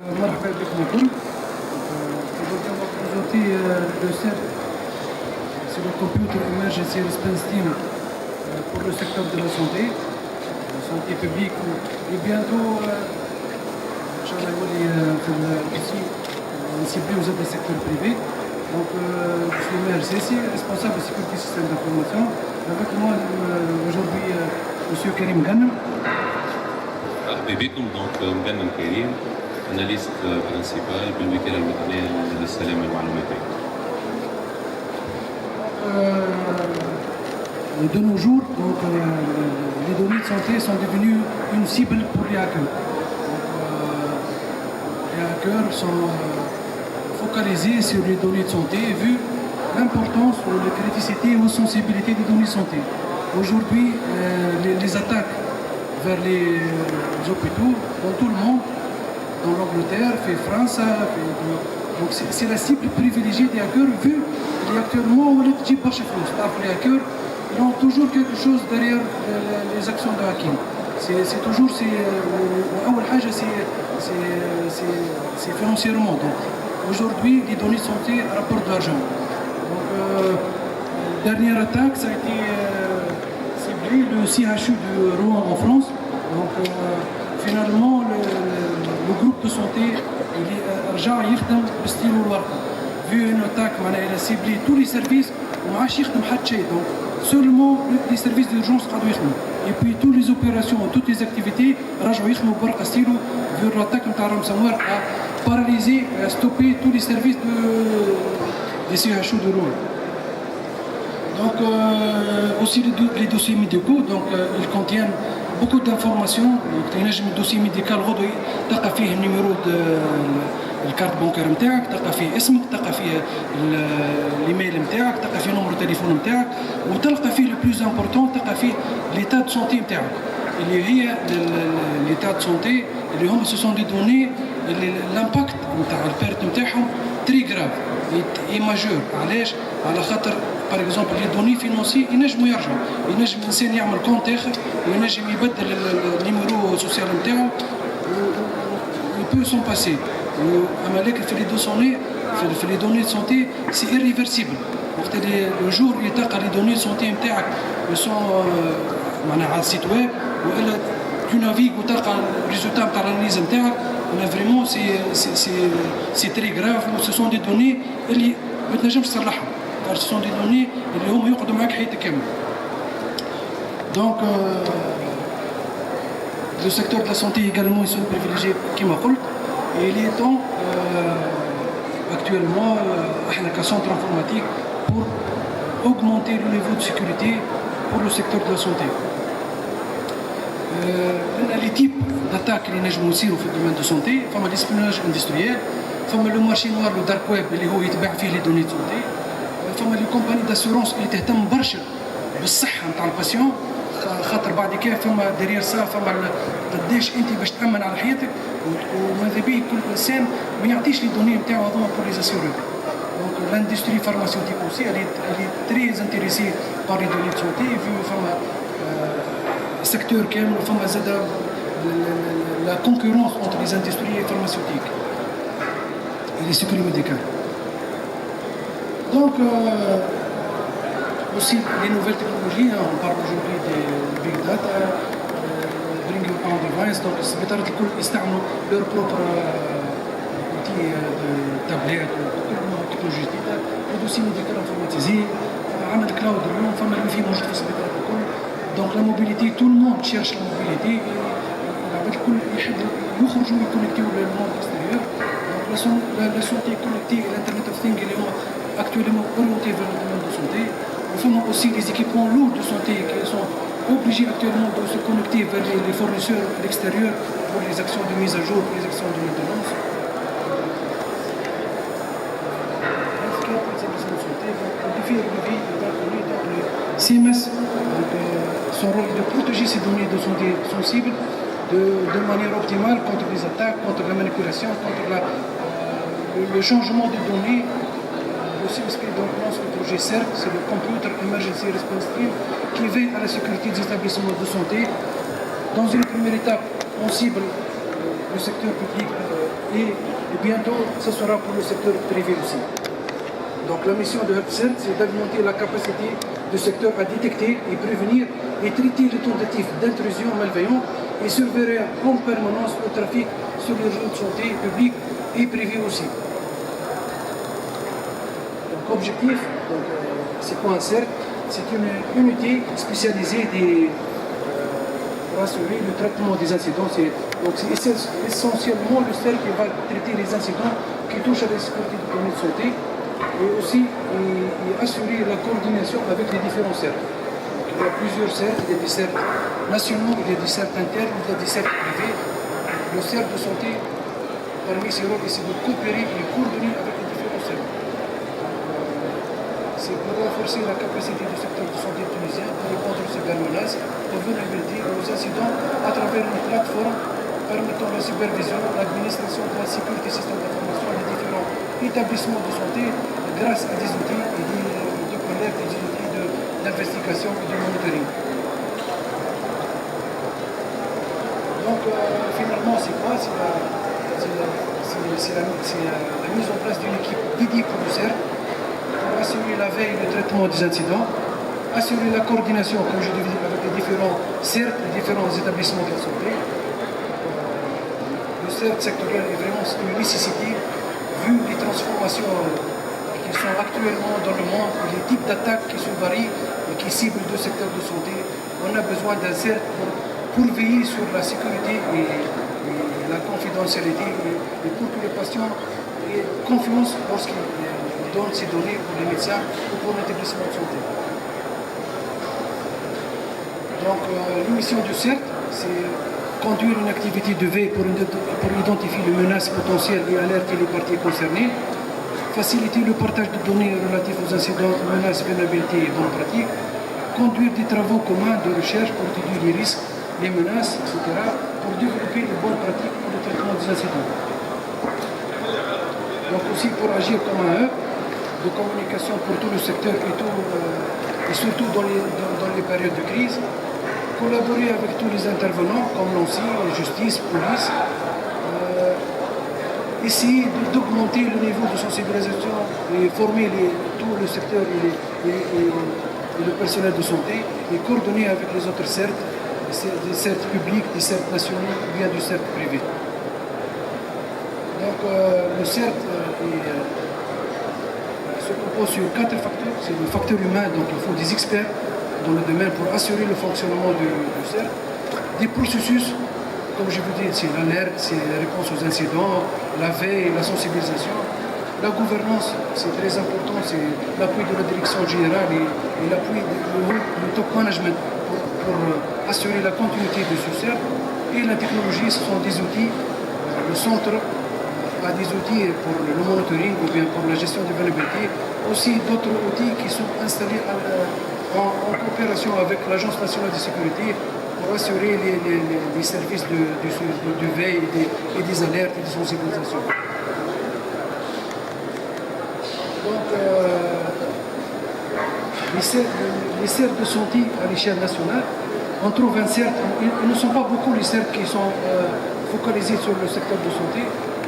مرحبا بكم الكل. Aujourd'hui, on va présenter le CERT, c'est le Computer Emergency Response Team pour le secteur de la santé publique. Et bientôt, Inch'Allah, ici, on cible aux autres secteurs privés. Donc, je suis Maher Sessi, responsable de sécurité système d'information. Avec moi aujourd'hui, M. Karim Ghanem. مرحبا بكم. دونك مغنم كريم، اناليست برينسيبال بالوكاله الوطنيه للسلامه المعلوماتيه. De nos jours, donc, les données de santé sont devenues une cible pour les hackers. Les hackers sont focalisés sur les données de santé vu l'importance ou la criticité ou la sensibilité des données de santé. Aujourd'hui, les attaques vers les hôpitaux dans tout le monde, dans l'Angleterre, fait France, donc c'est la cible privilégiée des hackers vu qu'il y a actuellement le petit marché France. Les hackers, ils ont toujours quelque chose derrière les actions de hacking. C'est toujours c'est financièrement. Donc aujourd'hui, les données de santé rapportent de l'argent. Donc dernière attaque, ça a été ciblé le CHU de Rouen en France. Donc finalement, le groupe de santé, il est رجع يخدم بالستيل والورقه. Vu une attaque, elle a ciblé tous les services, وما عادش يخدم حتى شيء. Donc seulement les services d'urgence قعدوا يخدموا. Et puis toutes les opérations, toutes les activités رجعوا يخدموا بورقه ستيلو. Vu l'attaque نتاع ransomware a paralysé, a stoppé tous les services des CHU de Rouen. Donc aussi les dossiers médicaux, donc ils contiennent beaucoup d'informations. تنجم الدوسي ميديكال غدوي تلقى فيه النيميرو الكارت بانكير نتاعك، تلقى فيه اسمك، تلقى فيه الايميل نتاعك، تلقى فيه نمرو التليفون نتاعك، وتلقى فيه لو بلوز امبورطون تلقى فيه ليتا دو سونتي نتاعك اللي هي ليتا دو سونتي اللي هما سو سون دي دوني اللي الامباكت نتاع البيرت نتاعهم تري غراف اي ماجور. علاش؟ على خاطر باغ اكزومبل لي دوني فينونسي ينجموا يرجعوا، ينجم الانسان يعمل كونت اخر وينجم يبدل النيميرو سوسيال نتاعو peut s'en passer. اما لكن في لي دوني في لي دوني سونتي سي irréversible. وقت اللي لو جور اللي تلقى لي دوني سونتي نتاعك سون معناها على السيت ويب والا تو نافيغ وتلقى الريزولتا نتاع الاناليز نتاعك، انا فريمون سي تري غراف. سو سون دي دوني اللي ما تنجمش تصلحهم، سو سون دي دوني اللي هما يقعدوا معاك حياتك كامله. دونك le secteur de la santé également ils sont privilégiés كما قلت. Et il est temps actuellement à centre informatique pour augmenter le niveau de sécurité pour le secteur de la santé. Les types d'attaques اللي نجموا يصيروا في الدومين دو سونتي، فما الاسبيوناج اندستريال، فما لو مارشي نوار لو دارك ويب اللي هو يتباع فيه لي دوني دو سونتي، فما لي كومباني داسورونس اللي تهتم برشا بالصحه نتاع الباسيون، خاطر بعد كده فما ديرير سا فما قداش انت باش تامن على حياتك، وماذا بيه كل انسان ما يعطيش لي دوني نتاعو هذوما بور لي اسيورور. دونك لاندستري فارماسيوتيك اوسي elle est très intéressée par les données de santé vu فما secteur كامل وفما زاد la concurrence entre les industries pharmaceutiques et les sécurités médicales. Donc aussi les nouvelles technologies, on parle aujourd'hui des big data, bring your own device. Donc السبيطارات الكل يستعملوا leur propre outils de tablette وتكنولوجيا جديدة، ودوسي ميديكال انفورماتيزي، عمل كلاود اليوم، فما اللي فيه موجود في السبيطارات الكل. دونك لا موبيليتي تو الموند تشيرش لا موبيليتي، العباد الكل يحبوا يخرجوا يكونكتيو للموند اكستيريور. دونك لا سونتي كونكتي الانترنت اوف ثينغ اللي هما actuellement orientés vers le domaine de santé. Nous avons aussi des équipements lourds de santé qui sont obligés actuellement de se connecter vers les fournisseurs à l'extérieur pour les actions de mise à jour, pour les actions de maintenance. Le défi relevé donc le CMS, son rôle de protéger ces données de santé sensibles de manière optimale contre les attaques, contre la manipulation, contre le changement de données. Le CSP donc lance le projet CERT, c'est le Computer Emergency Response Team, qui veille à la sécurité des établissements de santé. Dans une première étape, on cible le secteur public et bientôt ce sera pour le secteur privé aussi. Donc la mission de HubCert, c'est d'augmenter la capacité du secteur à détecter et prévenir et traiter les tentatives d'intrusion malveillante et surveiller en permanence le trafic sur les réseaux de santé publics et privés aussi. Donc objectif, c'est quoi un CERT? C'est une unité spécialisée pour assurer le traitement des incidents. Donc c'est essentiellement le CERT qui va traiter les incidents qui touchent à la sécurité des données de santé et aussi assurer la coordination avec les différents CERT. Il y a plusieurs CERT, il y a des CERT nationaux, il y a des CERT internes, il y a des CERT privés. Le CERT de santé, parmi ses rôles, c'est de coopérer et coordonner avec les différents CERT. C'est pour renforcer la capacité du secteur de santé tunisien pour répondre aux cybermenaces, aux vulnérabilités et aux incidents à travers une plateforme permettant la supervision, l'administration de la sécurité des systèmes d'information des différents établissements de santé grâce à des outils de collecte et des outils d'investigation et de monitoring. Donc finalement, c'est quoi? C'est la mise en place d'une équipe dédiée pour le CERT, pour assurer la veille et le traitement des incidents, assurer la coordination, comme je disais, avec les différents CERT, les différents établissements de la santé. Le CERT sectoriel est vraiment une nécessité, vu les transformations qui sont actuellement dans le monde, les types d'attaques qui se varient et qui ciblent le secteur de santé. On a besoin d'un CERT pour veiller sur la sécurité et la confidentialité et pour que les patients aient confiance lorsqu'ils donnent ces données pour les médecins ou pour l'établissement de santé. Donc l'émission du CERT, c'est conduire une activité de veille pour identifier les menaces potentielles et alerter les parties concernées, faciliter le partage de données relatives aux incidents, menaces, vulnérabilités et bonnes pratiques, conduire des travaux communs de recherche pour étudier les risques, les menaces, etc., pour développer les bonnes pratiques pour le traitement des incidents. Donc aussi pour agir comme un hub de communication pour tout le secteur et surtout dans les périodes de crise, collaborer avec tous les intervenants comme l'ANSSI, la justice, police, essayer d'augmenter le niveau de sensibilisation et former tout le secteur et le personnel de santé et coordonner avec les autres CERT, des CERT publics, des CERT nationaux ou bien du CERT privé. Donc le CERT se compose sur 4 facteurs. C'est le facteur humain, donc il faut des experts dans le domaine pour assurer le fonctionnement du CERT. Des processus, comme je vous dis, c'est l'alerte, c'est la réponse aux incidents, la veille, la sensibilisation. La gouvernance, c'est très important, c'est l'appui de la direction générale et l'appui du top management pour assurer la continuité de ce CERT. Et la technologie, ce sont des outils. Le centre a des outils pour le monitoring ou bien pour la gestion des vulnérabilités. Aussi d'autres outils qui sont installés en coopération avec l'Agence nationale de sécurité pour assurer les services de veille et des alertes et de sensibilisation. Donc, les CERT de santé à l'échelle nationale, on trouve un CERT, ils ne sont pas beaucoup les CERT qui sont focalisés sur le secteur de santé.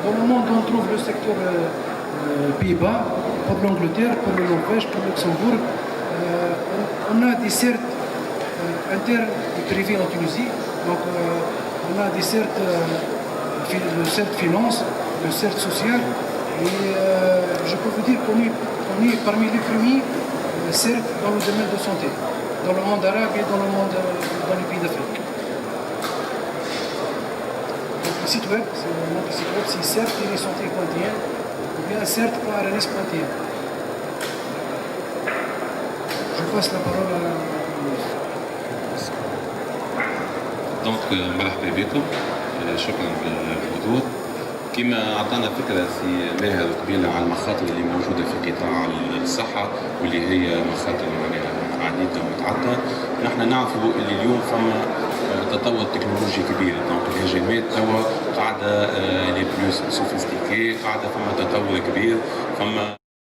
Dans le monde, on trouve le secteur Pays-Bas, pour l'Angleterre, pour le Norvège, pour le Luxembourg. On a des CERT internes et privés en Tunisie. Donc, on a des CERT, le CERT finance, le CERT social. Et je peux vous dire qu'on est parmi les premiers CERT dans le domaine de santé, dans le monde arabe et dans les pays d'Afrique. Donc, le site web, notre site web, c'est cert-santé.tn ou bien cert.rns.tn. Je passe la parole à دونك مرحبا بكم، شكرا بالحضور. كما اعطانا فكره سي ماهر قبيله على المخاطر اللي موجوده في قطاع الصحه واللي هي مخاطر معناها عديده ومتعدده. نحن نعرفوا اللي اليوم فما تطور تكنولوجي كبير، دونك الهجمات توا قاعده لي بلوس سوفيستيكي، قاعده فما تطور كبير، فما